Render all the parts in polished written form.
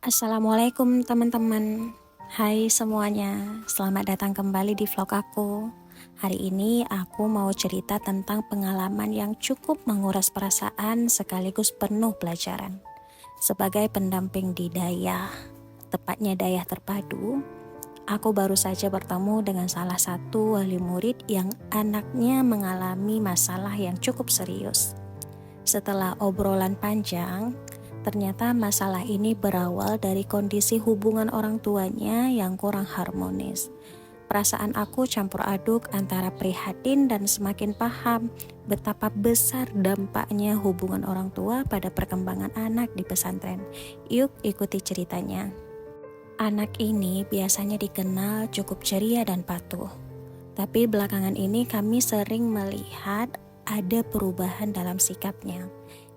Assalamualaikum teman-teman. Hai semuanya, selamat datang kembali di vlog aku. Hari ini aku mau cerita tentang pengalaman yang cukup menguras perasaan sekaligus penuh pelajaran. Sebagai pendamping di Dayah, tepatnya Dayah Terpadu, aku baru saja bertemu dengan salah satu wali murid yang anaknya mengalami masalah yang cukup serius. Setelah obrolan panjang, ternyata masalah ini berawal dari kondisi hubungan orang tuanya yang kurang harmonis. Perasaan aku campur aduk antara prihatin dan semakin paham betapa besar dampaknya hubungan orang tua pada perkembangan anak di pesantren. Yuk ikuti ceritanya. Anak ini biasanya dikenal cukup ceria dan patuh. Tapi belakangan ini kami sering melihat ada perubahan dalam sikapnya.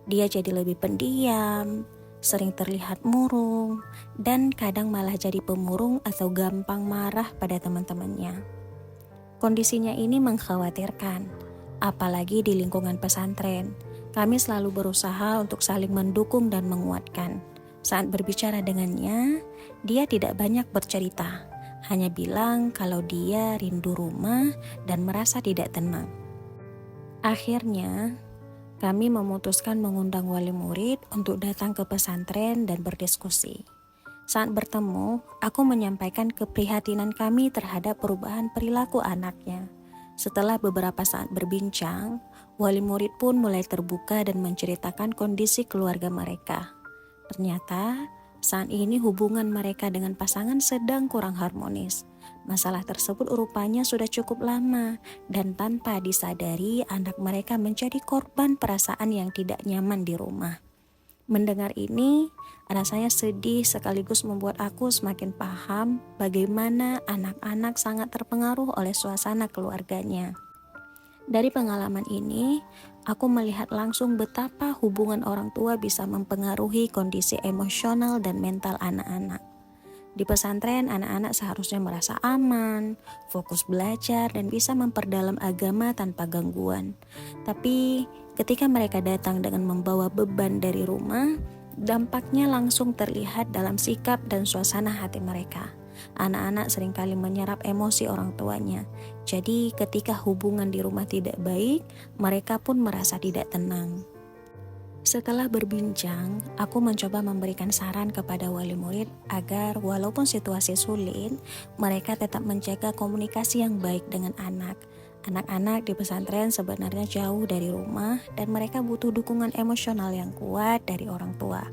Dia jadi lebih pendiam, sering terlihat murung, dan kadang malah jadi pemurung atau gampang marah pada teman-temannya. Kondisinya ini mengkhawatirkan, apalagi di lingkungan pesantren. Kami selalu berusaha untuk saling mendukung dan menguatkan. Saat berbicara dengannya, dia tidak banyak bercerita, hanya bilang kalau dia rindu rumah dan merasa tidak tenang. Akhirnya, kami memutuskan mengundang wali murid untuk datang ke pesantren dan berdiskusi. Saat bertemu, aku menyampaikan keprihatinan kami terhadap perubahan perilaku anaknya. Setelah beberapa saat berbincang, wali murid pun mulai terbuka dan menceritakan kondisi keluarga mereka. Ternyata, saat ini hubungan mereka dengan pasangan sedang kurang harmonis. Masalah tersebut rupanya sudah cukup lama dan tanpa disadari anak mereka menjadi korban perasaan yang tidak nyaman di rumah. Mendengar ini, rasanya sedih sekaligus membuat aku semakin paham bagaimana anak-anak sangat terpengaruh oleh suasana keluarganya. Dari pengalaman ini, aku melihat langsung betapa hubungan orang tua bisa mempengaruhi kondisi emosional dan mental anak-anak. Di pesantren, anak-anak seharusnya merasa aman, fokus belajar, dan bisa memperdalam agama tanpa gangguan. Tapi ketika mereka datang dengan membawa beban dari rumah, dampaknya langsung terlihat dalam sikap dan suasana hati mereka. Anak-anak seringkali menyerap emosi orang tuanya. Jadi ketika hubungan di rumah tidak baik, mereka pun merasa tidak tenang. Setelah berbincang, aku mencoba memberikan saran kepada wali murid agar walaupun situasi sulit, mereka tetap menjaga komunikasi yang baik dengan anak. Anak-anak di pesantren sebenarnya jauh dari rumah dan mereka butuh dukungan emosional yang kuat dari orang tua.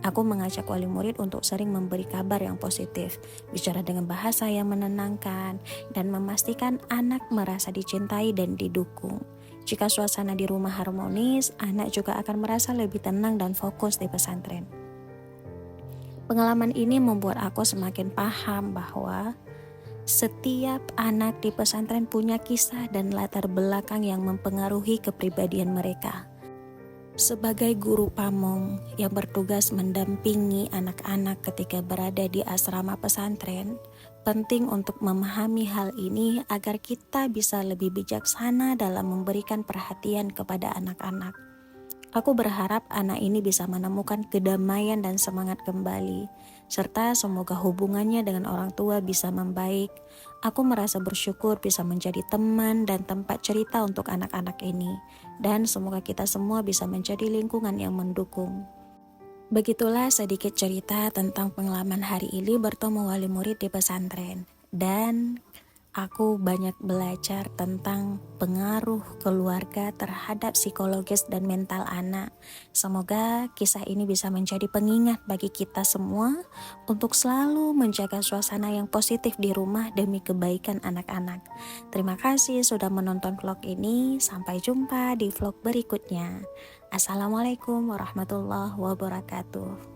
Aku mengajak wali murid untuk sering memberi kabar yang positif, bicara dengan bahasa yang menenangkan, dan memastikan anak merasa dicintai dan didukung. Jika suasana di rumah harmonis, anak juga akan merasa lebih tenang dan fokus di pesantren. Pengalaman ini membuat aku semakin paham bahwa setiap anak di pesantren punya kisah dan latar belakang yang mempengaruhi kepribadian mereka. Sebagai guru pamong yang bertugas mendampingi anak-anak ketika berada di asrama pesantren, penting untuk memahami hal ini agar kita bisa lebih bijaksana dalam memberikan perhatian kepada anak-anak. Aku berharap anak ini bisa menemukan kedamaian dan semangat kembali, serta semoga hubungannya dengan orang tua bisa membaik. Aku merasa bersyukur bisa menjadi teman dan tempat cerita untuk anak-anak ini, dan semoga kita semua bisa menjadi lingkungan yang mendukung. Begitulah sedikit cerita tentang pengalaman hari ini bertemu wali murid di pesantren, dan aku banyak belajar tentang pengaruh keluarga terhadap psikologis dan mental anak. Semoga kisah ini bisa menjadi pengingat bagi kita semua untuk selalu menjaga suasana yang positif di rumah demi kebaikan anak-anak. Terima kasih sudah menonton vlog ini. Sampai jumpa di vlog berikutnya. Assalamualaikum warahmatullahi wabarakatuh.